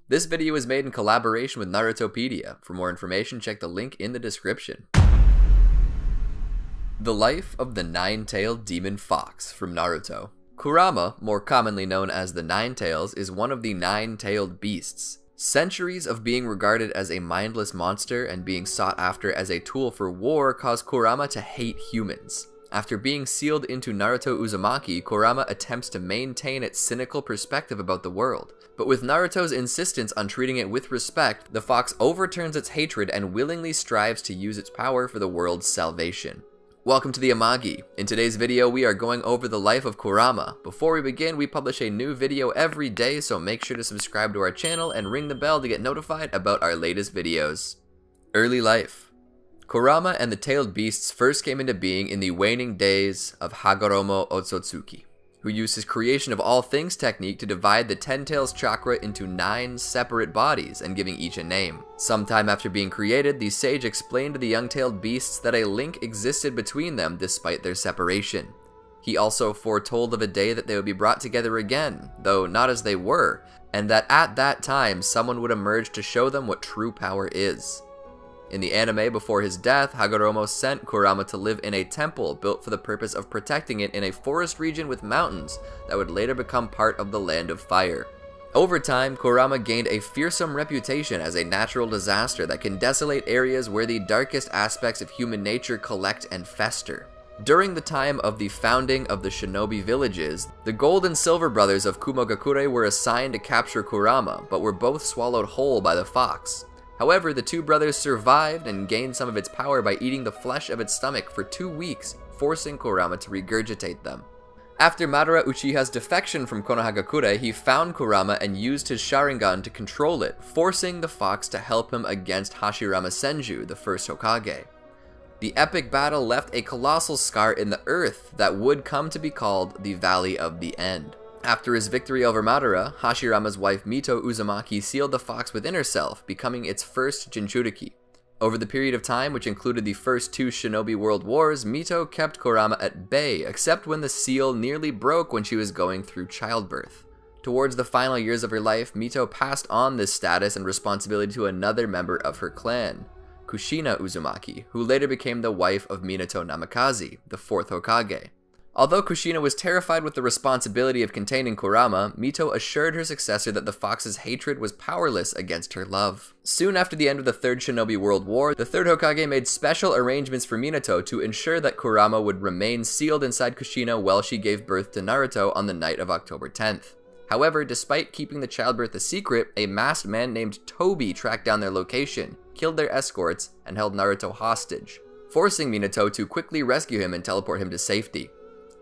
This video is made in collaboration with Narutopedia. For more information, check the link in the description. The Life of the Nine-Tailed Demon Fox from Naruto. Kurama, more commonly known as the Nine-Tails, is one of the nine-tailed beasts. Centuries of being regarded as a mindless monster and being sought after as a tool for war caused Kurama to hate humans. After being sealed into Naruto Uzumaki, Kurama attempts to maintain its cynical perspective about the world. But with Naruto's insistence on treating it with respect, the fox overturns its hatred and willingly strives to use its power for the world's salvation. Welcome to the Amagi. In today's video, we are going over the life of Kurama. Before we begin, we publish a new video every day, so make sure to subscribe to our channel and ring the bell to get notified about our latest videos. Early life. Kurama and the tailed beasts first came into being in the waning days of Hagoromo Otsutsuki, who used his creation of all things technique to divide the Ten Tails chakra into 9 separate bodies and giving each a name. Sometime after being created, the sage explained to the young-tailed beasts that a link existed between them despite their separation. He also foretold of a day that they would be brought together again, though not as they were, and that at that time someone would emerge to show them what true power is. In the anime, before his death, Hagoromo sent Kurama to live in a temple built for the purpose of protecting it in a forest region with mountains that would later become part of the Land of Fire. Over time, Kurama gained a fearsome reputation as a natural disaster that can desolate areas where the darkest aspects of human nature collect and fester. During the time of the founding of the shinobi villages, the Gold and Silver brothers of Kumogakure were assigned to capture Kurama, but were both swallowed whole by the fox. However, the two brothers survived and gained some of its power by eating the flesh of its stomach for 2 weeks, forcing Kurama to regurgitate them. After Madara Uchiha's defection from Konohagakure, he found Kurama and used his Sharingan to control it, forcing the fox to help him against Hashirama Senju, the first Hokage. The epic battle left a colossal scar in the earth that would come to be called the Valley of the End. After his victory over Madara, Hashirama's wife Mito Uzumaki sealed the fox within herself, becoming its first Jinchuriki. Over the period of time, which included the first 2 shinobi world wars, Mito kept Kurama at bay, except when the seal nearly broke when she was going through childbirth. Towards the final years of her life, Mito passed on this status and responsibility to another member of her clan, Kushina Uzumaki, who later became the wife of Minato Namikaze, the 4th Hokage. Although Kushina was terrified with the responsibility of containing Kurama, Mito assured her successor that the fox's hatred was powerless against her love. Soon after the end of the 3rd Shinobi World War, the 3rd Hokage made special arrangements for Minato to ensure that Kurama would remain sealed inside Kushina while she gave birth to Naruto on the night of October 10th. However, despite keeping the childbirth a secret, a masked man named Tobi tracked down their location, killed their escorts, and held Naruto hostage, forcing Minato to quickly rescue him and teleport him to safety.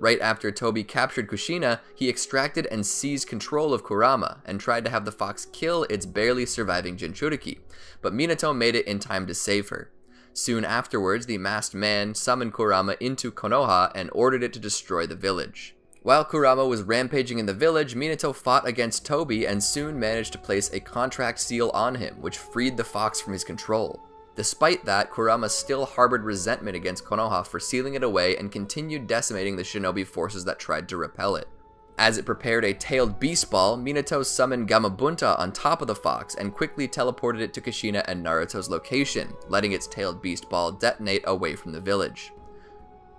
Right after Tobi captured Kushina, he extracted and seized control of Kurama and tried to have the fox kill its barely surviving Jinchuriki, but Minato made it in time to save her. Soon afterwards, the masked man summoned Kurama into Konoha and ordered it to destroy the village. While Kurama was rampaging in the village, Minato fought against Tobi and soon managed to place a contract seal on him, which freed the fox from his control. Despite that, Kurama still harbored resentment against Konoha for sealing it away and continued decimating the shinobi forces that tried to repel it. As it prepared a tailed beast ball, Minato summoned Gamabunta on top of the fox and quickly teleported it to Kushina and Naruto's location, letting its tailed beast ball detonate away from the village.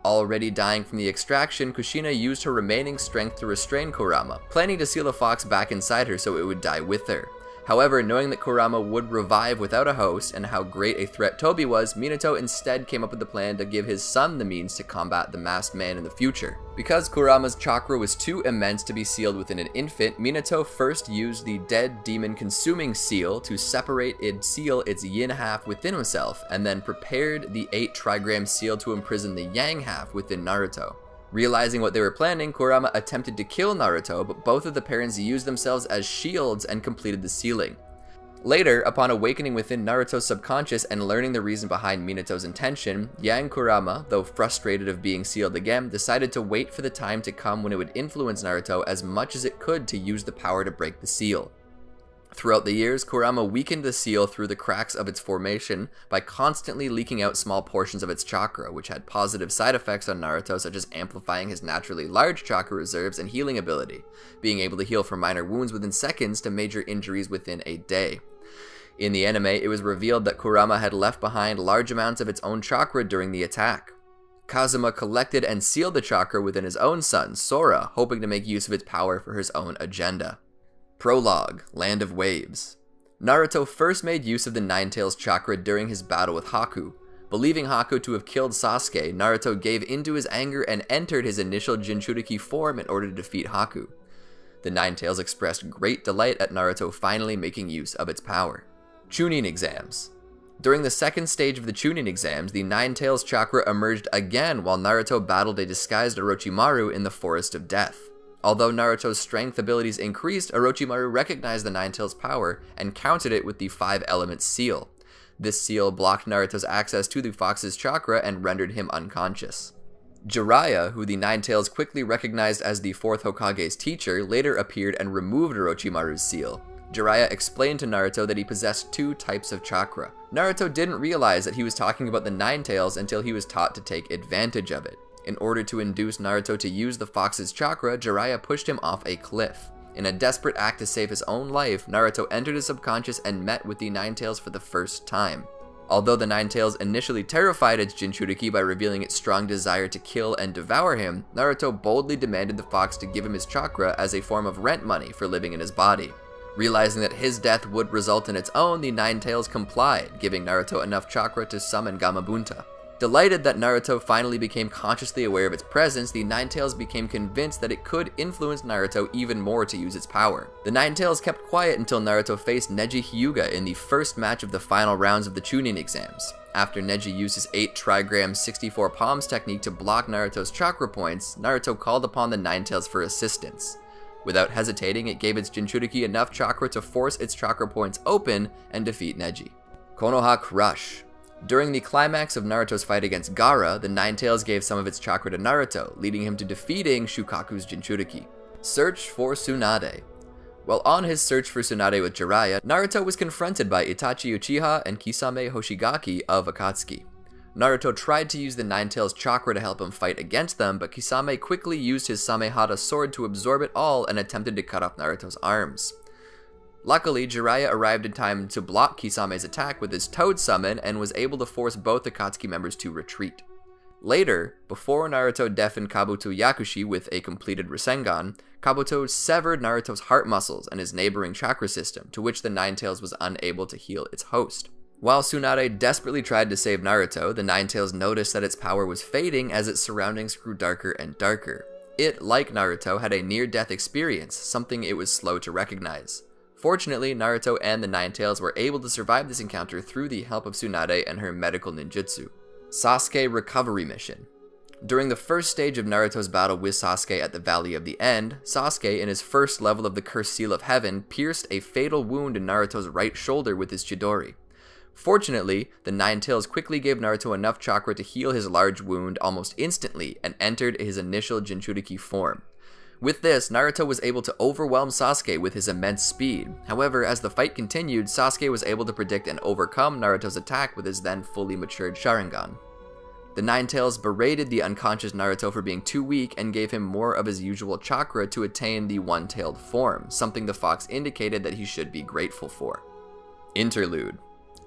Already dying from the extraction, Kushina used her remaining strength to restrain Kurama, planning to seal the fox back inside her so it would die with her. However, knowing that Kurama would revive without a host and how great a threat Tobi was, Minato instead came up with the plan to give his son the means to combat the masked man in the future. Because Kurama's chakra was too immense to be sealed within an infant, Minato first used the dead demon consuming seal to separate and seal its yin half within himself, and then prepared the 8 trigram seal to imprison the yang half within Naruto. Realizing what they were planning, Kurama attempted to kill Naruto, but both of the parents used themselves as shields and completed the sealing. Later, upon awakening within Naruto's subconscious and learning the reason behind Minato's intention, young Kurama, though frustrated of being sealed again, decided to wait for the time to come when it would influence Naruto as much as it could to use the power to break the seal. Throughout the years, Kurama weakened the seal through the cracks of its formation by constantly leaking out small portions of its chakra, which had positive side effects on Naruto, such as amplifying his naturally large chakra reserves and healing ability, being able to heal from minor wounds within seconds to major injuries within a day. In the anime, it was revealed that Kurama had left behind large amounts of its own chakra during the attack. Kazuma collected and sealed the chakra within his own son, Sora, hoping to make use of its power for his own agenda. Prologue, Land of Waves. Naruto first made use of the Nine-Tails chakra during his battle with Haku. Believing Haku to have killed Sasuke, Naruto gave into his anger and entered his initial Jinchuriki form in order to defeat Haku. The Nine-Tails expressed great delight at Naruto finally making use of its power. Chunin exams. During the second stage of the Chunin exams, the Nine-Tails chakra emerged again while Naruto battled a disguised Orochimaru in the Forest of Death. Although Naruto's strength abilities increased, Orochimaru recognized the Nine-Tails power and countered it with the 5-element seal. This seal blocked Naruto's access to the fox's chakra and rendered him unconscious. Jiraiya, who the Nine-Tails quickly recognized as the 4th Hokage's teacher, later appeared and removed Orochimaru's seal. Jiraiya explained to Naruto that he possessed 2 types of chakra. Naruto didn't realize that he was talking about the Nine-Tails until he was taught to take advantage of it. In order to induce Naruto to use the fox's chakra, Jiraiya pushed him off a cliff. In a desperate act to save his own life, Naruto entered his subconscious and met with the Nine-Tails for the first time. Although the Nine-Tails initially terrified its Jinchuriki by revealing its strong desire to kill and devour him, Naruto boldly demanded the fox to give him his chakra as a form of rent money for living in his body. Realizing that his death would result in its own, the Nine-Tails complied, giving Naruto enough chakra to summon Gamabunta. Delighted that Naruto finally became consciously aware of its presence, the Nine-Tails became convinced that it could influence Naruto even more to use its power. The Nine-Tails kept quiet until Naruto faced Neji Hyuga in the first match of the final rounds of the Chunin exams. After Neji used his 8 trigram 64 palms technique to block Naruto's chakra points, Naruto called upon the Nine-Tails for assistance. Without hesitating, it gave its Jinchuriki enough chakra to force its chakra points open and defeat Neji. Konoha Crush. During the climax of Naruto's fight against Gaara, the Nine-Tails gave some of its chakra to Naruto, leading him to defeating Shukaku's Jinchuriki. Search for Tsunade. While on his search for Tsunade with Jiraiya, Naruto was confronted by Itachi Uchiha and Kisame Hoshigaki of Akatsuki. Naruto tried to use the Nine-Tails chakra to help him fight against them, but Kisame quickly used his Samehada sword to absorb it all and attempted to cut off Naruto's arms. Luckily, Jiraiya arrived in time to block Kisame's attack with his Toad Summon and was able to force both Akatsuki members to retreat. Later, before Naruto deafened Kabuto Yakushi with a completed Rasengan, Kabuto severed Naruto's heart muscles and his neighboring chakra system, to which the Nine-Tails was unable to heal its host. While Tsunade desperately tried to save Naruto, the Nine-Tails noticed that its power was fading as its surroundings grew darker and darker. It, like Naruto, had a near-death experience, something it was slow to recognize. Fortunately, Naruto and the Nine-Tails were able to survive this encounter through the help of Tsunade and her medical ninjutsu. Sasuke Recovery Mission. During the first stage of Naruto's battle with Sasuke at the Valley of the End, Sasuke, in his first level of the Cursed Seal of Heaven, pierced a fatal wound in Naruto's right shoulder with his Chidori. Fortunately, the Nine-Tails quickly gave Naruto enough chakra to heal his large wound almost instantly and entered his initial Jinchuriki form. With this, Naruto was able to overwhelm Sasuke with his immense speed. However, as the fight continued, Sasuke was able to predict and overcome Naruto's attack with his then fully matured Sharingan. The Nine-Tails berated the unconscious Naruto for being too weak and gave him more of his usual chakra to attain the one-tailed form, something the fox indicated that he should be grateful for. Interlude.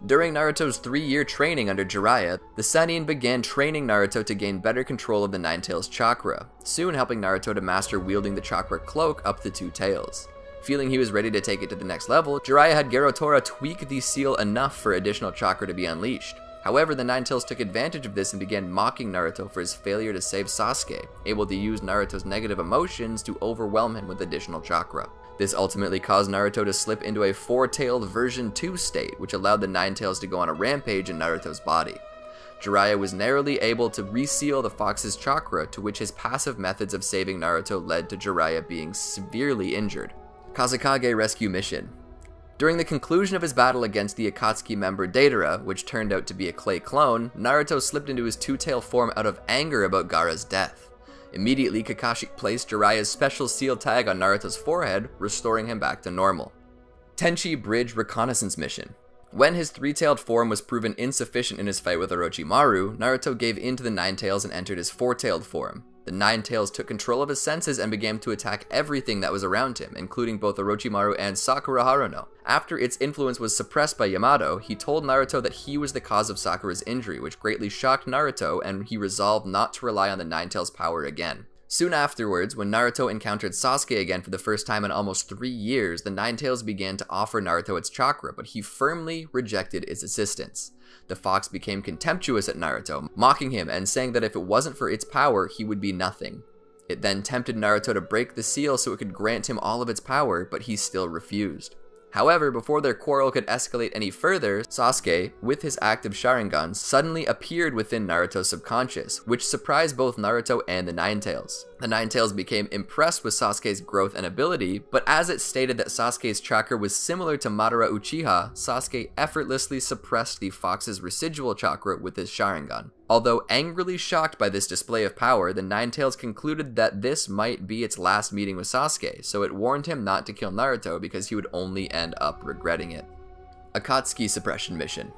During Naruto's 3-year training under Jiraiya, the Sannin began training Naruto to gain better control of the Nine-Tails chakra, soon helping Naruto to master wielding the chakra cloak up the 2 tails. Feeling he was ready to take it to the next level, Jiraiya had Garotora tweak the seal enough for additional chakra to be unleashed. However, the Nine-Tails took advantage of this and began mocking Naruto for his failure to save Sasuke, able to use Naruto's negative emotions to overwhelm him with additional chakra. This ultimately caused Naruto to slip into a 4-tailed version 2 state, which allowed the Nine-Tails to go on a rampage in Naruto's body. Jiraiya was narrowly able to reseal the fox's chakra, to which his passive methods of saving Naruto led to Jiraiya being severely injured. Kazekage Rescue Mission. During the conclusion of his battle against the Akatsuki member Deidara, which turned out to be a clay clone, Naruto slipped into his 2-tail form out of anger about Gaara's death. Immediately, Kakashi placed Jiraiya's special seal tag on Naruto's forehead, restoring him back to normal. Tenchi Bridge Reconnaissance Mission. When his three-tailed form was proven insufficient in his fight with Orochimaru, Naruto gave in to the Nine Tails and entered his four-tailed form. The Nine Tails took control of his senses and began to attack everything that was around him, including both Orochimaru and Sakura Haruno. After its influence was suppressed by Yamato, he told Naruto that he was the cause of Sakura's injury, which greatly shocked Naruto, and he resolved not to rely on the Nine Tails' power again. Soon afterwards, when Naruto encountered Sasuke again for the first time in almost 3 years, the Nine Tails began to offer Naruto its chakra, but he firmly rejected its assistance. The fox became contemptuous at Naruto, mocking him and saying that if it wasn't for its power, he would be nothing. It then tempted Naruto to break the seal so it could grant him all of its power, but he still refused. However, before their quarrel could escalate any further, Sasuke, with his active Sharingan, suddenly appeared within Naruto's subconscious, which surprised both Naruto and the Nine Tails. The Nine Tails became impressed with Sasuke's growth and ability, but as it stated that Sasuke's chakra was similar to Madara Uchiha, Sasuke effortlessly suppressed the fox's residual chakra with his Sharingan. Although angrily shocked by this display of power, the Nine Tails concluded that this might be its last meeting with Sasuke, so it warned him not to kill Naruto because he would only end up regretting it. Akatsuki Suppression Mission.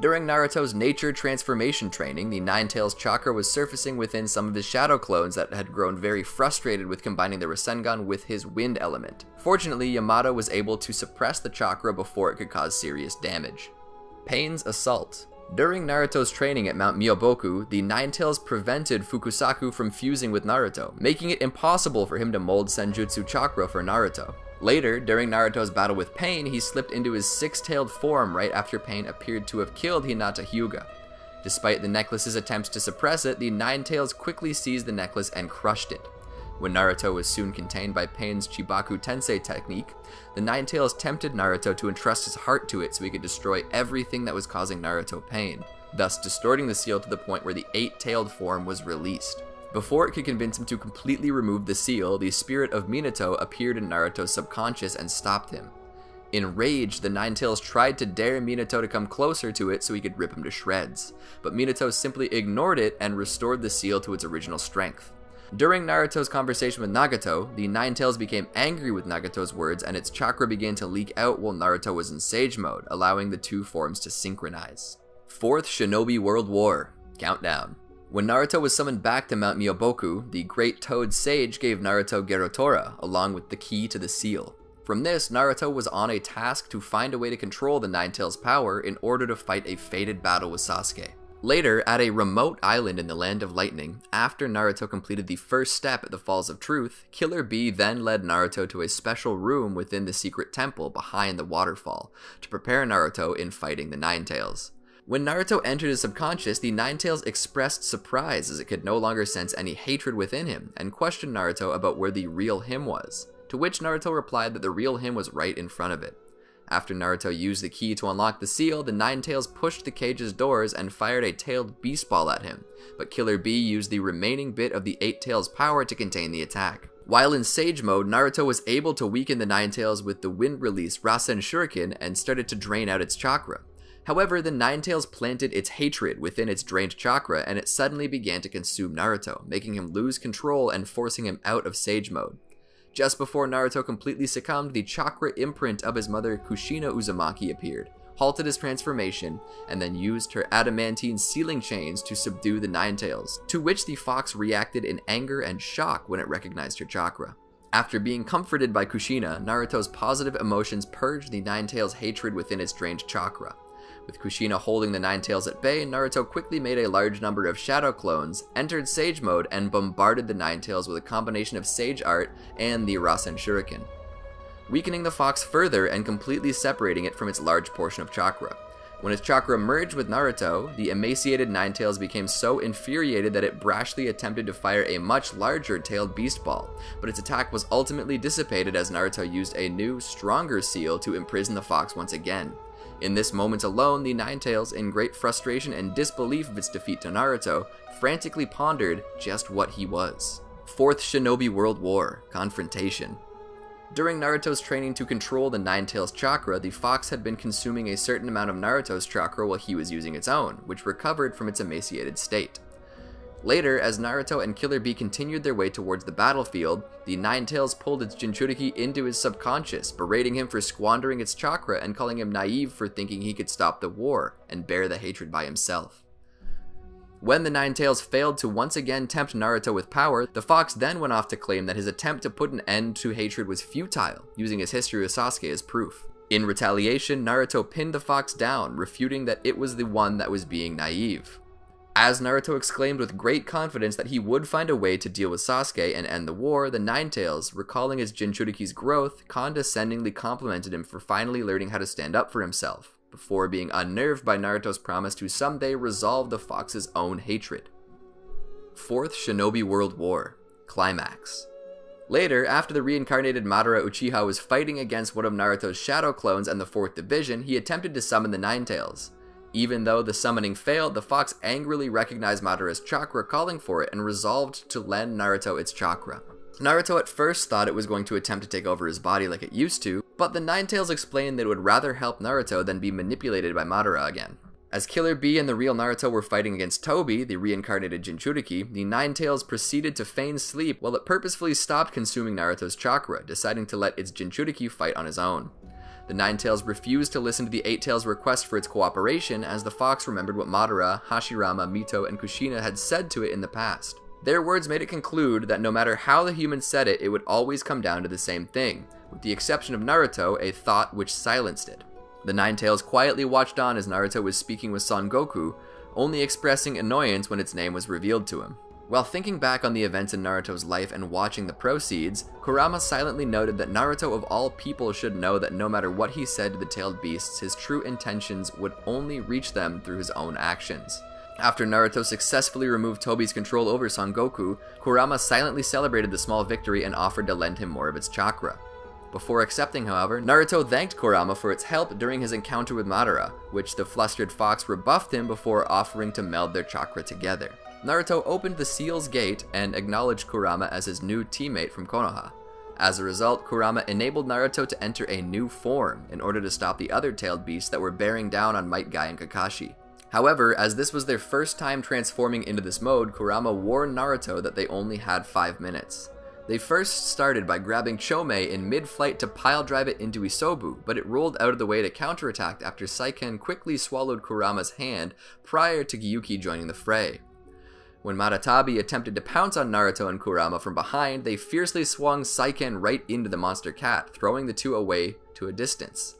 During Naruto's nature transformation training, the Nine Tails chakra was surfacing within some of his shadow clones that had grown very frustrated with combining the Rasengan with his wind element. Fortunately, Yamato was able to suppress the chakra before it could cause serious damage. Pain's Assault. During Naruto's training at Mount Myoboku, the Nine Tails prevented Fukusaku from fusing with Naruto, making it impossible for him to mold Senjutsu chakra for Naruto. Later, during Naruto's battle with Pain, he slipped into his six-tailed form right after Pain appeared to have killed Hinata Hyuga. Despite the necklace's attempts to suppress it, the Nine Tails quickly seized the necklace and crushed it. When Naruto was soon contained by Pain's Chibaku Tensei technique, the Nine Tails tempted Naruto to entrust his heart to it so he could destroy everything that was causing Naruto pain, thus distorting the seal to the point where the eight-tailed form was released. Before it could convince him to completely remove the seal, the spirit of Minato appeared in Naruto's subconscious and stopped him. Enraged, the Nine Tails tried to dare Minato to come closer to it so he could rip him to shreds, but Minato simply ignored it and restored the seal to its original strength. During Naruto's conversation with Nagato, the Nine Tails became angry with Nagato's words and its chakra began to leak out while Naruto was in Sage mode, allowing the two forms to synchronize. Fourth Shinobi World War. Countdown. When Naruto was summoned back to Mount Myoboku, the Great Toad Sage gave Naruto Gerotora, along with the key to the seal. From this, Naruto was on a task to find a way to control the Nine Tails' power in order to fight a fated battle with Sasuke. Later, at a remote island in the Land of Lightning, after Naruto completed the first step at the Falls of Truth, Killer Bee then led Naruto to a special room within the secret temple behind the waterfall, to prepare Naruto in fighting the Nine Tails. When Naruto entered his subconscious, the Nine Tails expressed surprise as it could no longer sense any hatred within him, and questioned Naruto about where the real him was, to which Naruto replied that the real him was right in front of it. After Naruto used the key to unlock the seal, the Nine Tails pushed the cage's doors and fired a tailed beast ball at him, but Killer Bee used the remaining bit of the Eight Tails' power to contain the attack. While in Sage mode, Naruto was able to weaken the Nine Tails with the wind-released Rasen Shuriken and started to drain out its chakra. However, the Nine Tails planted its hatred within its drained chakra and it suddenly began to consume Naruto, making him lose control and forcing him out of Sage mode. Just before Naruto completely succumbed, the chakra imprint of his mother Kushina Uzumaki appeared, halted his transformation, and then used her adamantine sealing chains to subdue the Nine Tails, to which the fox reacted in anger and shock when it recognized her chakra. After being comforted by Kushina, Naruto's positive emotions purged the Nine Tails' hatred within its drained chakra. With Kushina holding the Nine Tails at bay, Naruto quickly made a large number of shadow clones, entered Sage mode, and bombarded the Nine Tails with a combination of Sage Art and the Rasen Shuriken, weakening the fox further and completely separating it from its large portion of chakra. When its chakra merged with Naruto, the emaciated Nine Tails became so infuriated that it brashly attempted to fire a much larger tailed beast ball, but its attack was ultimately dissipated as Naruto used a new, stronger seal to imprison the fox once again. In this moment alone, the Nine Tails, in great frustration and disbelief of its defeat to Naruto, frantically pondered just what he was. Fourth Shinobi World War. Confrontation. During Naruto's training to control the Nine Tails chakra, the fox had been consuming a certain amount of Naruto's chakra while he was using its own, which recovered from its emaciated state. Later, as Naruto and Killer Bee continued their way towards the battlefield, the Nine Tails pulled its Jinchuriki into his subconscious, berating him for squandering its chakra and calling him naive for thinking he could stop the war and bear the hatred by himself. When the Nine Tails failed to once again tempt Naruto with power, the fox then went off to claim that his attempt to put an end to hatred was futile, using his history with Sasuke as proof. In retaliation, Naruto pinned the fox down, refuting that it was the one that was being naive. As Naruto exclaimed with great confidence that he would find a way to deal with Sasuke and end the war, the Nine Tails, recalling his Jinchuriki's growth, condescendingly complimented him for finally learning how to stand up for himself, before being unnerved by Naruto's promise to someday resolve the fox's own hatred. Fourth Shinobi World War Climax. Later, after the reincarnated Madara Uchiha was fighting against one of Naruto's shadow clones and the 4th Division, he attempted to summon the Nine Tails. Even though the summoning failed, the fox angrily recognized Madara's chakra calling for it and resolved to lend Naruto its chakra. Naruto at first thought it was going to attempt to take over his body like it used to, but the Nine Tails explained that it would rather help Naruto than be manipulated by Madara again. As Killer Bee and the real Naruto were fighting against Tobi, the reincarnated Jinchuriki, the Nine Tails proceeded to feign sleep while it purposefully stopped consuming Naruto's chakra, deciding to let its Jinchuriki fight on his own. The Nine Tails refused to listen to the Eight Tails' request for its cooperation, as the fox remembered what Madara, Hashirama, Mito, and Kushina had said to it in the past. Their words made it conclude that no matter how the humans said it, it would always come down to the same thing, with the exception of Naruto, a thought which silenced it. The Nine Tails quietly watched on as Naruto was speaking with Son Goku, only expressing annoyance when its name was revealed to him. While thinking back on the events in Naruto's life and watching the proceeds, Kurama silently noted that Naruto of all people should know that no matter what he said to the tailed beasts, his true intentions would only reach them through his own actions. After Naruto successfully removed Tobi's control over Son Goku, Kurama silently celebrated the small victory and offered to lend him more of its chakra. Before accepting, however, Naruto thanked Kurama for its help during his encounter with Madara, which the flustered fox rebuffed him before offering to meld their chakra together. Naruto opened the Seal's Gate and acknowledged Kurama as his new teammate from Konoha. As a result, Kurama enabled Naruto to enter a new form in order to stop the other tailed beasts that were bearing down on Might Guy and Kakashi. However, as this was their first time transforming into this mode, Kurama warned Naruto that they only had 5 minutes. They first started by grabbing Chomei in mid-flight to pile-drive it into Isobu, but it rolled out of the way to counterattack after Saiken quickly swallowed Kurama's hand prior to Gyuki joining the fray. When Maratabi attempted to pounce on Naruto and Kurama from behind, they fiercely swung Saiken right into the monster cat, throwing the two away to a distance.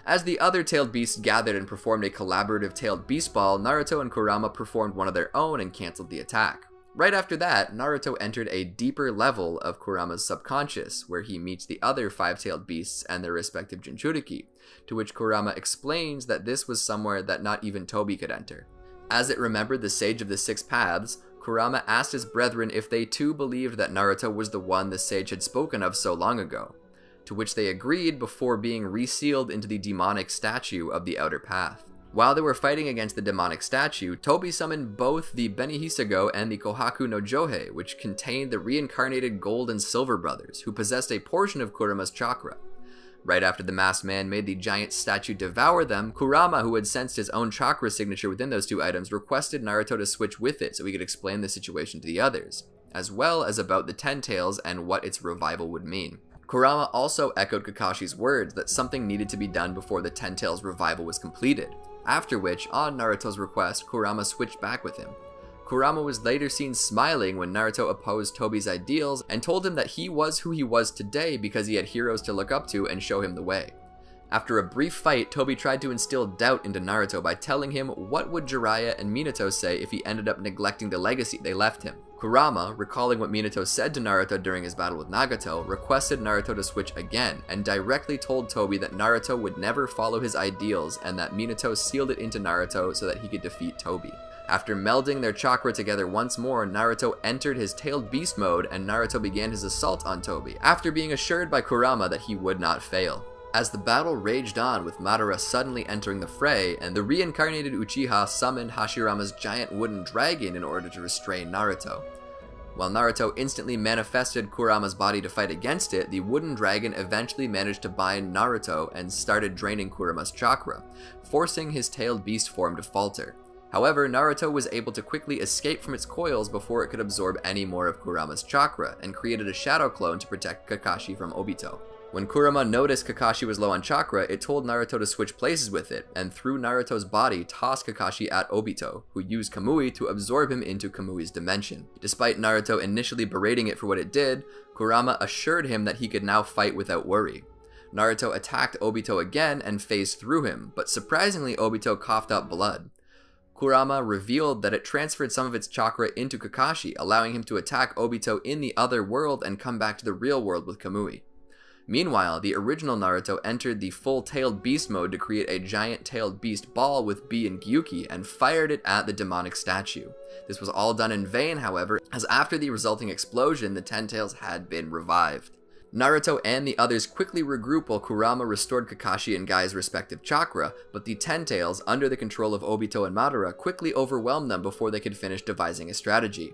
As the other tailed beasts gathered and performed a collaborative tailed beast ball, Naruto and Kurama performed one of their own and cancelled the attack. Right after that, Naruto entered a deeper level of Kurama's subconscious, where he meets the other 5-tailed beasts and their respective Jinchuriki, to which Kurama explains that this was somewhere that not even Tobi could enter. As it remembered the Sage of the Six Paths, Kurama asked his brethren if they too believed that Naruto was the one the sage had spoken of so long ago, to which they agreed before being resealed into the demonic statue of the Outer Path. While they were fighting against the demonic statue, Tobi summoned both the Benihisago and the Kohaku no Johei, which contained the reincarnated Gold and Silver brothers, who possessed a portion of Kurama's chakra. Right after the masked man made the giant statue devour them, Kurama, who had sensed his own chakra signature within those two items, requested Naruto to switch with it so he could explain the situation to the others, as well as about the 10 Tails and what its revival would mean. Kurama also echoed Kakashi's words that something needed to be done before the 10 Tails revival was completed, after which, on Naruto's request, Kurama switched back with him. Kurama was later seen smiling when Naruto opposed Tobi's ideals and told him that he was who he was today because he had heroes to look up to and show him the way. After a brief fight, Tobi tried to instill doubt into Naruto by telling him what would Jiraiya and Minato say if he ended up neglecting the legacy they left him. Kurama, recalling what Minato said to Naruto during his battle with Nagato, requested Naruto to switch again and directly told Tobi that Naruto would never follow his ideals and that Minato sealed it into Naruto so that he could defeat Tobi. After melding their chakra together once more, Naruto entered his tailed beast mode and Naruto began his assault on Tobi, after being assured by Kurama that he would not fail. As the battle raged on with Madara suddenly entering the fray, and the reincarnated Uchiha summoned Hashirama's giant wooden dragon in order to restrain Naruto. While Naruto instantly manifested Kurama's body to fight against it, the wooden dragon eventually managed to bind Naruto and started draining Kurama's chakra, forcing his tailed beast form to falter. However, Naruto was able to quickly escape from its coils before it could absorb any more of Kurama's chakra, and created a shadow clone to protect Kakashi from Obito. When Kurama noticed Kakashi was low on chakra, it told Naruto to switch places with it, and through Naruto's body tossed Kakashi at Obito, who used Kamui to absorb him into Kamui's dimension. Despite Naruto initially berating it for what it did, Kurama assured him that he could now fight without worry. Naruto attacked Obito again and phased through him, but surprisingly Obito coughed up blood. Kurama revealed that it transferred some of its chakra into Kakashi, allowing him to attack Obito in the other world and come back to the real world with Kamui. Meanwhile, the original Naruto entered the full-tailed beast mode to create a giant-tailed beast ball with Bee and Gyuki and fired it at the demonic statue. This was all done in vain, however, as after the resulting explosion, the Ten Tails had been revived. Naruto and the others quickly regroup while Kurama restored Kakashi and Gai's respective chakra, but the Ten Tails, under the control of Obito and Madara, quickly overwhelmed them before they could finish devising a strategy.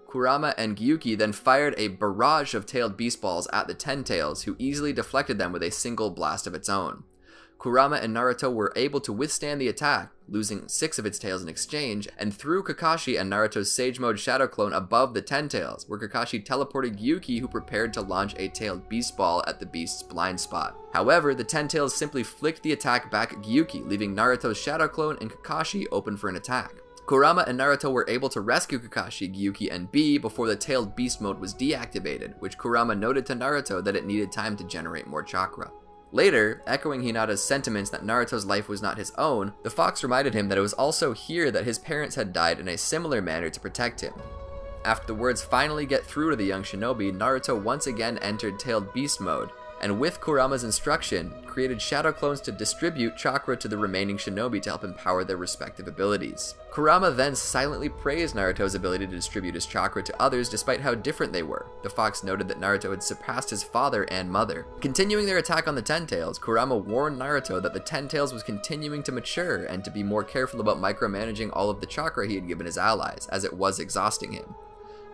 Kurama and Gyuki then fired a barrage of tailed beast balls at the Ten Tails, who easily deflected them with a single blast of its own. Kurama and Naruto were able to withstand the attack, losing 6 of its tails in exchange, and threw Kakashi and Naruto's Sage Mode Shadow Clone above the Ten Tails, where Kakashi teleported Gyuki, who prepared to launch a tailed beast ball at the beast's blind spot. However, the Ten Tails simply flicked the attack back at Gyuki, leaving Naruto's Shadow Clone and Kakashi open for an attack. Kurama and Naruto were able to rescue Kakashi, Gyuki, and Bee before the tailed beast mode was deactivated, which Kurama noted to Naruto that it needed time to generate more chakra. Later, echoing Hinata's sentiments that Naruto's life was not his own, the fox reminded him that it was also here that his parents had died in a similar manner to protect him. After the words finally get through to the young shinobi, Naruto once again entered tailed beast mode, and with Kurama's instruction, created shadow clones to distribute chakra to the remaining shinobi to help empower their respective abilities. Kurama then silently praised Naruto's ability to distribute his chakra to others despite how different they were. The fox noted that Naruto had surpassed his father and mother. Continuing their attack on the Ten Tails, Kurama warned Naruto that the Ten Tails was continuing to mature and to be more careful about micromanaging all of the chakra he had given his allies, as it was exhausting him.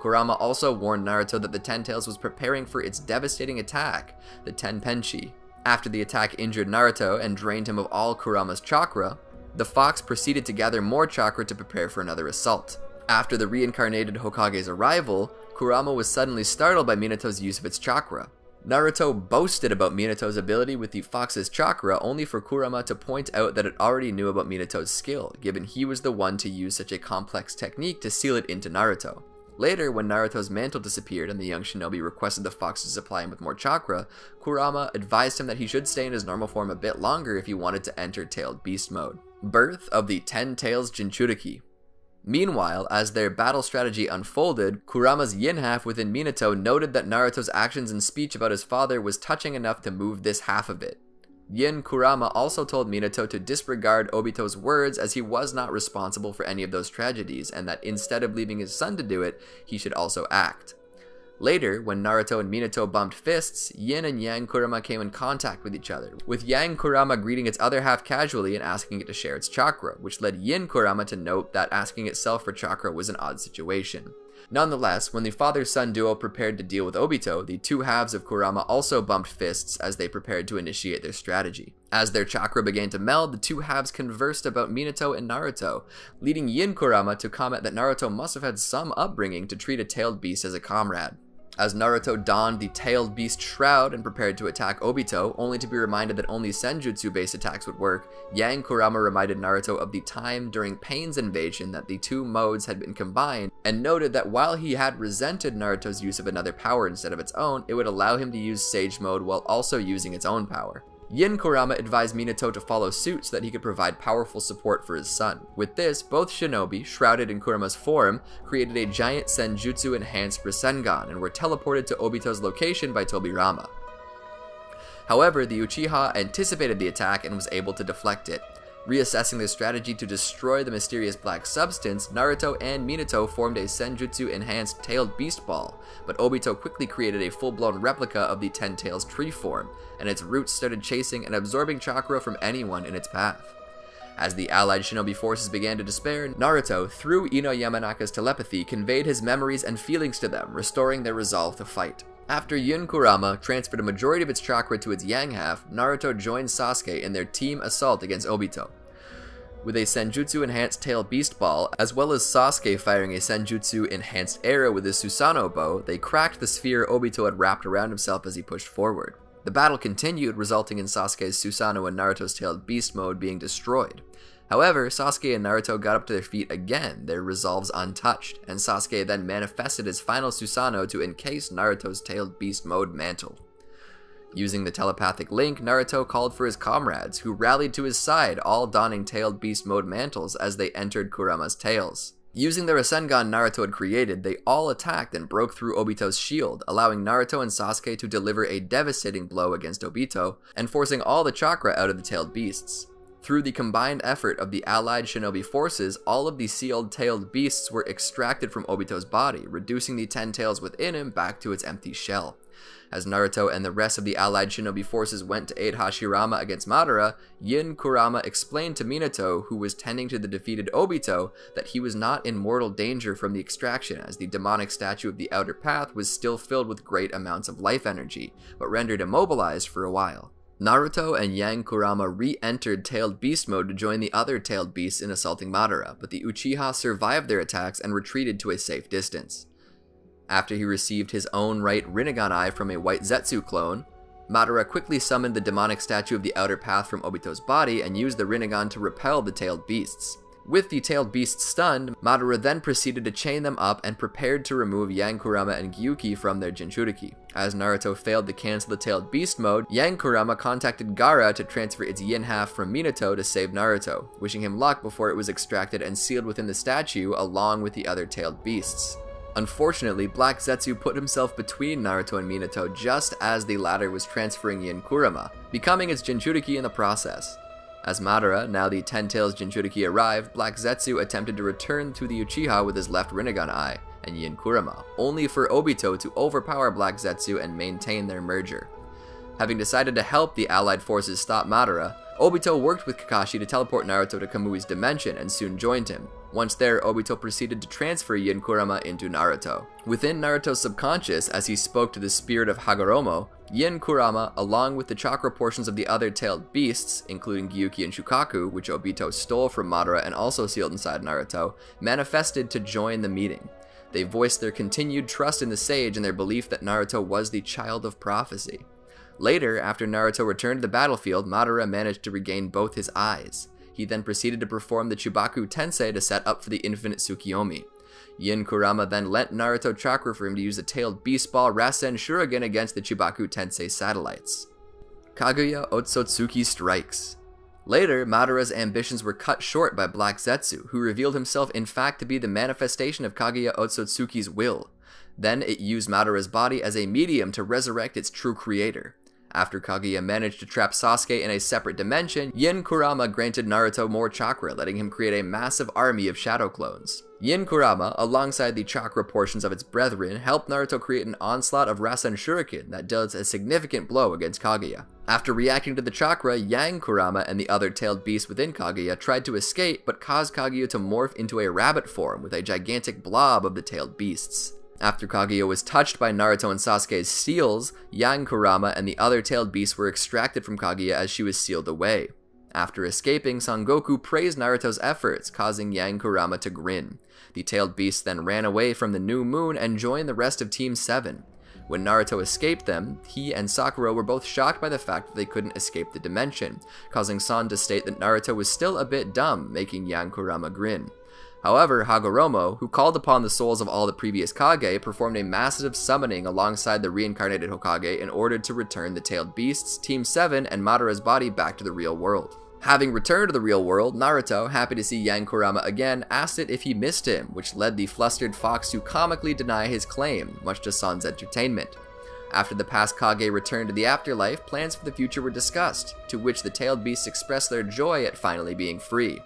Kurama also warned Naruto that the Ten Tails was preparing for its devastating attack, the Tenpenchi. After the attack injured Naruto and drained him of all Kurama's chakra, the fox proceeded to gather more chakra to prepare for another assault. After the reincarnated Hokage's arrival, Kurama was suddenly startled by Minato's use of its chakra. Naruto boasted about Minato's ability with the fox's chakra, only for Kurama to point out that it already knew about Minato's skill, given he was the one to use such a complex technique to seal it into Naruto. Later, when Naruto's mantle disappeared and the young shinobi requested the fox to supply him with more chakra, Kurama advised him that he should stay in his normal form a bit longer if he wanted to enter tailed beast mode. Birth of the Ten Tails Jinchuriki. Meanwhile, as their battle strategy unfolded, Kurama's yin half within Minato noted that Naruto's actions and speech about his father was touching enough to move this half of it. Yin Kurama also told Minato to disregard Obito's words, as he was not responsible for any of those tragedies, and that instead of leaving his son to do it, he should also act. Later, when Naruto and Minato bumped fists, Yin and Yang Kurama came in contact with each other, with Yang Kurama greeting its other half casually and asking it to share its chakra, which led Yin Kurama to note that asking itself for chakra was an odd situation. Nonetheless, when the father-son duo prepared to deal with Obito, the two halves of Kurama also bumped fists as they prepared to initiate their strategy. As their chakra began to meld, the two halves conversed about Minato and Naruto, leading Yin Kurama to comment that Naruto must have had some upbringing to treat a tailed beast as a comrade. As Naruto donned the tailed beast shroud and prepared to attack Obito, only to be reminded that only senjutsu-based attacks would work, Yang Kurama reminded Naruto of the time during Pain's invasion that the two modes had been combined, and noted that while he had resented Naruto's use of another power instead of its own, it would allow him to use Sage Mode while also using its own power. Yin Kurama advised Minato to follow suit so that he could provide powerful support for his son. With this, both shinobi, shrouded in Kurama's form, created a giant senjutsu-enhanced Rasengan and were teleported to Obito's location by Tobirama. However, the Uchiha anticipated the attack and was able to deflect it. Reassessing their strategy to destroy the mysterious black substance, Naruto and Minato formed a senjutsu-enhanced tailed beast ball, but Obito quickly created a full-blown replica of the Ten Tails tree form, and its roots started chasing and absorbing chakra from anyone in its path. As the allied shinobi forces began to despair, Naruto, through Ino Yamanaka's telepathy, conveyed his memories and feelings to them, restoring their resolve to fight. After Yin Kurama transferred a majority of its chakra to its yang half, Naruto joined Sasuke in their team assault against Obito. with a Senjutsu enhanced tailed beast ball, as well as Sasuke firing a Senjutsu enhanced arrow with his Susanoo bow, they cracked the sphere Obito had wrapped around himself as he pushed forward. The battle continued, resulting in Sasuke's Susanoo and Naruto's tailed beast mode being destroyed. However, Sasuke and Naruto got up to their feet again, their resolves untouched, and Sasuke then manifested his final Susanoo to encase Naruto's tailed beast mode mantle. Using the telepathic link, Naruto called for his comrades, who rallied to his side, all donning tailed beast mode mantles as they entered Kurama's tails. Using the Rasengan Naruto had created, they all attacked and broke through Obito's shield, allowing Naruto and Sasuke to deliver a devastating blow against Obito, and forcing all the chakra out of the tailed beasts. Through the combined effort of the allied shinobi forces, all of the sealed tailed beasts were extracted from Obito's body, reducing the 10 tails within him back to its empty shell. As Naruto and the rest of the allied shinobi forces went to aid Hashirama against Madara, Yin Kurama explained to Minato, who was tending to the defeated Obito, that he was not in mortal danger from the extraction, as the demonic statue of the Outer Path was still filled with great amounts of life energy, but rendered immobilized for a while. Naruto and Yang Kurama re-entered Tailed Beast mode to join the other Tailed Beasts in assaulting Madara, but the Uchiha survived their attacks and retreated to a safe distance. After he received his own right Rinnegan Eye from a White Zetsu clone, Madara quickly summoned the demonic statue of the Outer Path from Obito's body and used the Rinnegan to repel the Tailed Beasts. With the Tailed Beasts stunned, Madara then proceeded to chain them up and prepared to remove Yang Kurama and Gyuki from their Jinchuriki. As Naruto failed to cancel the Tailed Beast mode, Yang Kurama contacted Gaara to transfer its yin half from Minato to save Naruto, wishing him luck before it was extracted and sealed within the statue along with the other Tailed Beasts. Unfortunately, Black Zetsu put himself between Naruto and Minato just as the latter was transferring Yin Kurama, becoming its Jinchuriki in the process. As Madara, now the 10 Tails Jinchuriki, arrived, Black Zetsu attempted to return to the Uchiha with his left Rinnegan Eye and Yin Kurama, only for Obito to overpower Black Zetsu and maintain their merger. Having decided to help the allied forces stop Madara, Obito worked with Kakashi to teleport Naruto to Kamui's dimension and soon joined him. Once there, Obito proceeded to transfer Yin Kurama into Naruto. Within Naruto's subconscious, as he spoke to the spirit of Hagoromo, Yin Kurama, along with the chakra portions of the other tailed beasts, including Gyuki and Shukaku, which Obito stole from Madara and also sealed inside Naruto, manifested to join the meeting. They voiced their continued trust in the sage and their belief that Naruto was the child of prophecy. Later, after Naruto returned to the battlefield, Madara managed to regain both his eyes. He then proceeded to perform the Chubaku Tensei to set up for the infinite Tsukiyomi. Yin Kurama then lent Naruto chakra for him to use the tailed beast ball Rasen Shuriken against the Chubaku Tensei satellites. Kaguya Otsutsuki strikes. Later, Madara's ambitions were cut short by Black Zetsu, who revealed himself in fact to be the manifestation of Kaguya Otsutsuki's will. Then it used Madara's body as a medium to resurrect its true creator. After Kaguya managed to trap Sasuke in a separate dimension, Yin Kurama granted Naruto more chakra, letting him create a massive army of shadow clones. Yin Kurama, alongside the chakra portions of its brethren, helped Naruto create an onslaught of Rasen Shuriken that dealt a significant blow against Kaguya. After reacting to the chakra, Yang Kurama and the other tailed beasts within Kaguya tried to escape, but caused Kaguya to morph into a rabbit form with a gigantic blob of the tailed beasts. After Kaguya was touched by Naruto and Sasuke's seals, Yang Kurama and the other tailed beasts were extracted from Kaguya as she was sealed away. After escaping, Son Goku praised Naruto's efforts, causing Yang Kurama to grin. The tailed beasts then ran away from the new moon and joined the rest of Team 7. When Naruto escaped them, he and Sakura were both shocked by the fact that they couldn't escape the dimension, causing Son to state that Naruto was still a bit dumb, making Yang Kurama grin. However, Hagoromo, who called upon the souls of all the previous Kage, performed a massive summoning alongside the reincarnated Hokage in order to return the tailed beasts, Team 7, and Madara's body back to the real world. Having returned to the real world, Naruto, happy to see Yang Kurama again, asked it if he missed him, which led the flustered fox to comically deny his claim, much to Son's entertainment. After the past Kage returned to the afterlife, plans for the future were discussed, to which the tailed beasts expressed their joy at finally being free.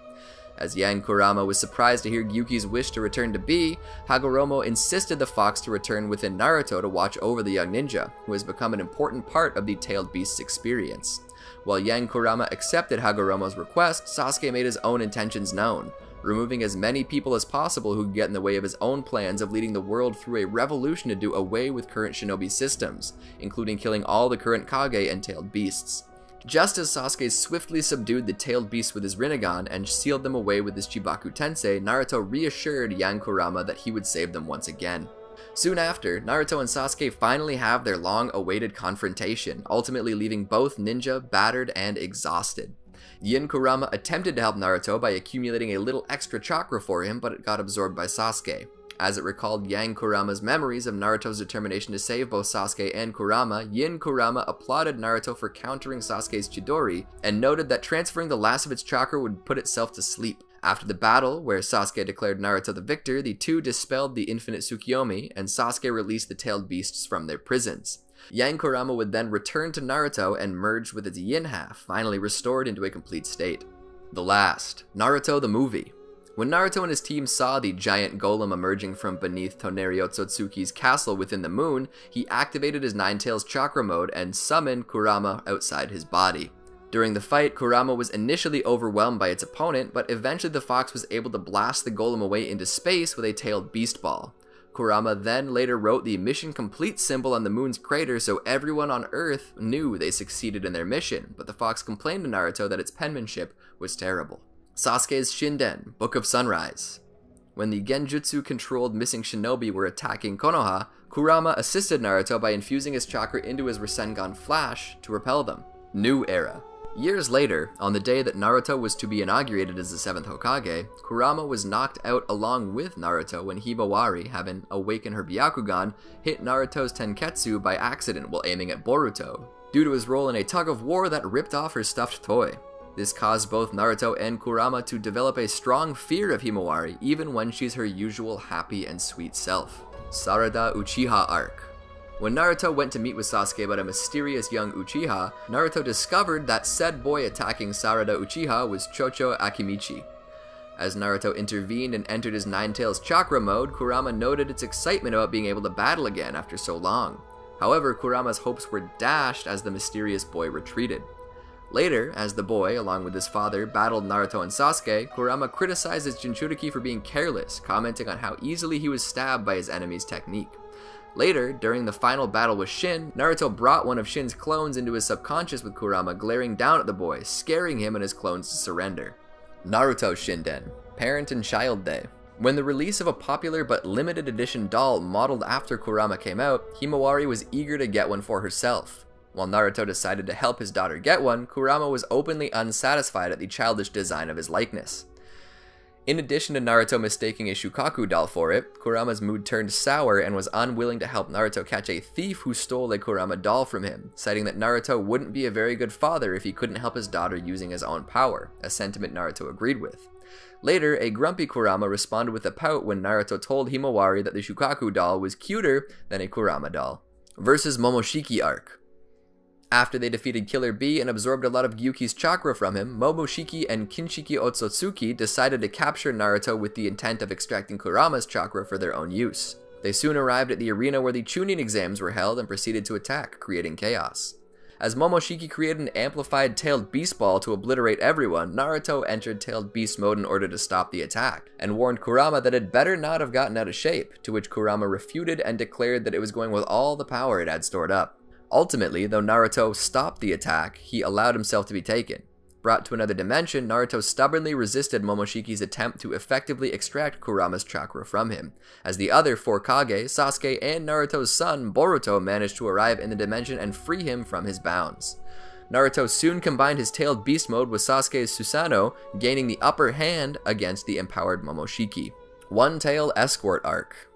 As Yang Kurama was surprised to hear Gyuki's wish to return to B, Hagoromo insisted the fox to return within Naruto to watch over the young ninja, who has become an important part of the tailed beast's experience. While Yang Kurama accepted Hagoromo's request, Sasuke made his own intentions known, removing as many people as possible who could get in the way of his own plans of leading the world through a revolution to do away with current shinobi systems, including killing all the current Kage and tailed beasts. Just as Sasuke swiftly subdued the tailed beasts with his Rinnegan and sealed them away with his Chibaku Tensei, Naruto reassured young Kurama that he would save them once again. Soon after, Naruto and Sasuke finally have their long-awaited confrontation, ultimately leaving both ninja battered and exhausted. Yin Kurama attempted to help Naruto by accumulating a little extra chakra for him, but it got absorbed by Sasuke. As it recalled Yang Kurama's memories of Naruto's determination to save both Sasuke and Kurama, Yin Kurama applauded Naruto for countering Sasuke's Chidori, and noted that transferring the last of its chakra would put itself to sleep. After the battle, where Sasuke declared Naruto the victor, the two dispelled the infinite Tsukiyomi, and Sasuke released the tailed beasts from their prisons. Yang Kurama would then return to Naruto and merge with its yin half, finally restored into a complete state. The last, Naruto the movie. When Naruto and his team saw the giant golem emerging from beneath Toneri Otsutsuki's castle within the moon, he activated his Nine Tails chakra mode and summoned Kurama outside his body. During the fight, Kurama was initially overwhelmed by its opponent, but eventually the fox was able to blast the golem away into space with a tailed beast ball. Kurama then later wrote the mission complete symbol on the moon's crater so everyone on Earth knew they succeeded in their mission, but the fox complained to Naruto that its penmanship was terrible. Sasuke's Shinden, Book of Sunrise. When the Genjutsu-controlled missing shinobi were attacking Konoha, Kurama assisted Naruto by infusing his chakra into his Rasengan Flash to repel them. New Era. Years later, on the day that Naruto was to be inaugurated as the 7th Hokage, Kurama was knocked out along with Naruto when Himawari, having awakened her Byakugan, hit Naruto's Tenketsu by accident while aiming at Boruto, due to his role in a tug-of-war that ripped off her stuffed toy. This caused both Naruto and Kurama to develop a strong fear of Himawari, even when she's her usual happy and sweet self. Sarada Uchiha Arc. When Naruto went to meet with Sasuke about a mysterious young Uchiha, Naruto discovered that said boy attacking Sarada Uchiha was Chocho Akimichi. As Naruto intervened and entered his Nine Tails chakra mode, Kurama noted its excitement about being able to battle again after so long. However, Kurama's hopes were dashed as the mysterious boy retreated. Later, as the boy, along with his father, battled Naruto and Sasuke, Kurama criticized his Jinchuriki for being careless, commenting on how easily he was stabbed by his enemy's technique. Later, during the final battle with Shin, Naruto brought one of Shin's clones into his subconscious with Kurama glaring down at the boy, scaring him and his clones to surrender. Naruto Shinden, Parent and Child Day. When the release of a popular but limited edition doll modeled after Kurama came out, Himawari was eager to get one for herself. While Naruto decided to help his daughter get one, Kurama was openly unsatisfied at the childish design of his likeness. In addition to Naruto mistaking a Shukaku doll for it, Kurama's mood turned sour and was unwilling to help Naruto catch a thief who stole a Kurama doll from him, citing that Naruto wouldn't be a very good father if he couldn't help his daughter using his own power, a sentiment Naruto agreed with. Later, a grumpy Kurama responded with a pout when Naruto told Himawari that the Shukaku doll was cuter than a Kurama doll. Versus Momoshiki Arc. After they defeated Killer Bee and absorbed a lot of Gyuki's chakra from him, Momoshiki and Kinshiki Otsutsuki decided to capture Naruto with the intent of extracting Kurama's chakra for their own use. They soon arrived at the arena where the Chunin exams were held and proceeded to attack, creating chaos. As Momoshiki created an amplified Tailed Beast Ball to obliterate everyone, Naruto entered Tailed Beast mode in order to stop the attack, and warned Kurama that it better not have gotten out of shape, to which Kurama refuted and declared that it was going with all the power it had stored up. Ultimately, though Naruto stopped the attack, he allowed himself to be taken. Brought to another dimension, Naruto stubbornly resisted Momoshiki's attempt to effectively extract Kurama's chakra from him. As the other four Kage, Sasuke, and Naruto's son, Boruto, managed to arrive in the dimension and free him from his bounds. Naruto soon combined his Tailed Beast mode with Sasuke's Susanoo, gaining the upper hand against the empowered Momoshiki. One Tail Escort Arc.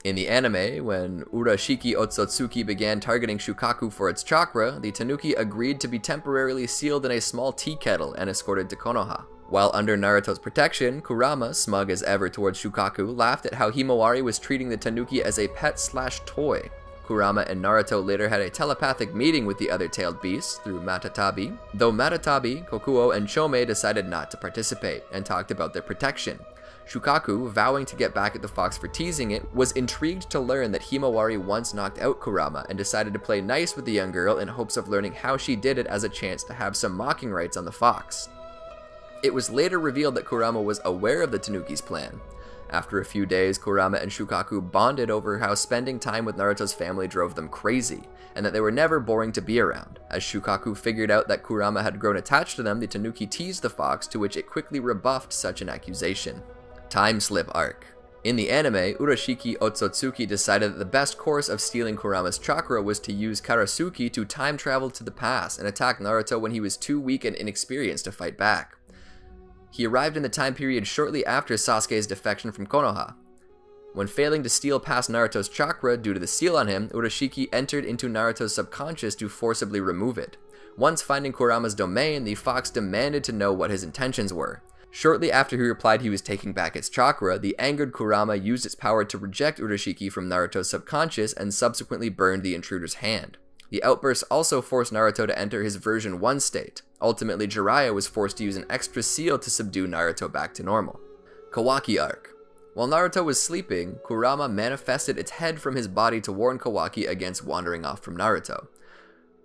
In the anime, when Urashiki Otsutsuki began targeting Shukaku for its chakra, the Tanuki agreed to be temporarily sealed in a small tea kettle and escorted to Konoha. While under Naruto's protection, Kurama, smug as ever towards Shukaku, laughed at how Himawari was treating the Tanuki as a pet/toy. Kurama and Naruto later had a telepathic meeting with the other tailed beasts through Matatabi, though Matatabi, Kokuo, and Chome decided not to participate, and talked about their protection. Shukaku, vowing to get back at the fox for teasing it, was intrigued to learn that Himawari once knocked out Kurama and decided to play nice with the young girl in hopes of learning how she did it as a chance to have some mocking rights on the fox. It was later revealed that Kurama was aware of the Tanuki's plan. After a few days, Kurama and Shukaku bonded over how spending time with Naruto's family drove them crazy, and that they were never boring to be around. As Shukaku figured out that Kurama had grown attached to them, the Tanuki teased the fox, to which it quickly rebuffed such an accusation. Time Slip Arc. In the anime, Urashiki Otsutsuki decided that the best course of stealing Kurama's chakra was to use Karasuki to time travel to the past and attack Naruto when he was too weak and inexperienced to fight back. He arrived in the time period shortly after Sasuke's defection from Konoha. When failing to steal past Naruto's chakra due to the seal on him, Urashiki entered into Naruto's subconscious to forcibly remove it. Once finding Kurama's domain, the fox demanded to know what his intentions were. Shortly after he replied he was taking back its chakra, the angered Kurama used its power to reject Urashiki from Naruto's subconscious and subsequently burned the intruder's hand. The outburst also forced Naruto to enter his version 1 state. Ultimately, Jiraiya was forced to use an extra seal to subdue Naruto back to normal. Kawaki Arc. While Naruto was sleeping, Kurama manifested its head from his body to warn Kawaki against wandering off from Naruto.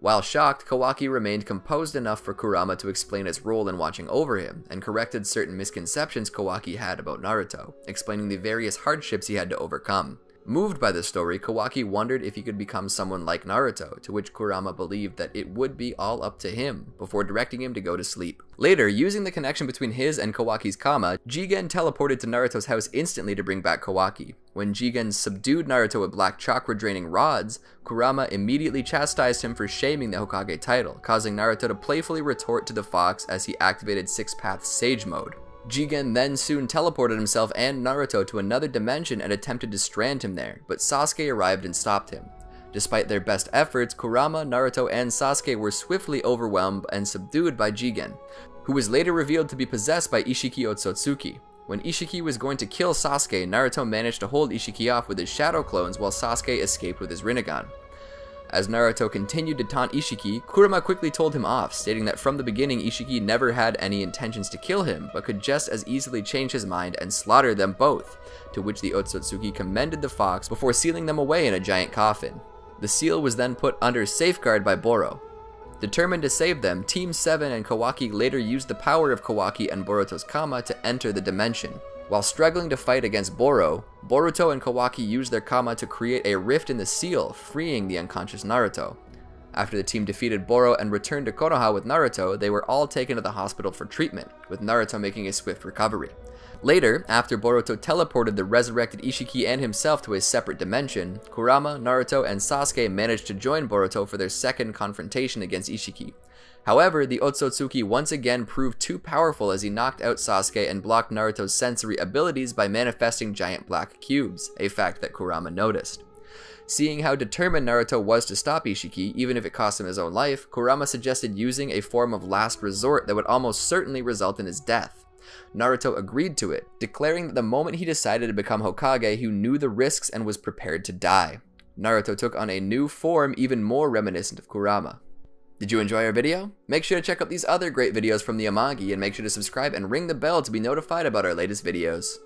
While shocked, Kawaki remained composed enough for Kurama to explain his role in watching over him, and corrected certain misconceptions Kawaki had about Naruto, explaining the various hardships he had to overcome. Moved by this story, Kawaki wondered if he could become someone like Naruto, to which Kurama believed that it would be all up to him, before directing him to go to sleep. Later, using the connection between his and Kawaki's Kama, Jigen teleported to Naruto's house instantly to bring back Kawaki. When Jigen subdued Naruto with black chakra-draining rods, Kurama immediately chastised him for shaming the Hokage title, causing Naruto to playfully retort to the fox as he activated Six-Path Sage Mode. Jigen then soon teleported himself and Naruto to another dimension and attempted to strand him there, but Sasuke arrived and stopped him. Despite their best efforts, Kurama, Naruto, and Sasuke were swiftly overwhelmed and subdued by Jigen, who was later revealed to be possessed by Ishiki Otsutsuki. When Ishiki was going to kill Sasuke, Naruto managed to hold Ishiki off with his shadow clones while Sasuke escaped with his Rinnegan. As Naruto continued to taunt Ishiki, Kurama quickly told him off, stating that from the beginning Ishiki never had any intentions to kill him, but could just as easily change his mind and slaughter them both, to which the Otsutsuki commended the fox before sealing them away in a giant coffin. The seal was then put under safeguard by Boro. Determined to save them, Team 7 and Kawaki later used the power of Kawaki and Boruto's Kama to enter the dimension. While struggling to fight against Boro, Boruto and Kawaki used their Kama to create a rift in the seal, freeing the unconscious Naruto. After the team defeated Boro and returned to Konoha with Naruto, they were all taken to the hospital for treatment, with Naruto making a swift recovery. Later, after Boruto teleported the resurrected Ishiki and himself to a separate dimension, Kurama, Naruto, and Sasuke managed to join Boruto for their second confrontation against Ishiki. However, the Otsutsuki once again proved too powerful as he knocked out Sasuke and blocked Naruto's sensory abilities by manifesting giant black cubes, a fact that Kurama noticed. Seeing how determined Naruto was to stop Ishiki, even if it cost him his own life, Kurama suggested using a form of last resort that would almost certainly result in his death. Naruto agreed to it, declaring that the moment he decided to become Hokage, he knew the risks and was prepared to die. Naruto took on a new form even more reminiscent of Kurama. Did you enjoy our video? Make sure to check out these other great videos from the Amagi and make sure to subscribe and ring the bell to be notified about our latest videos.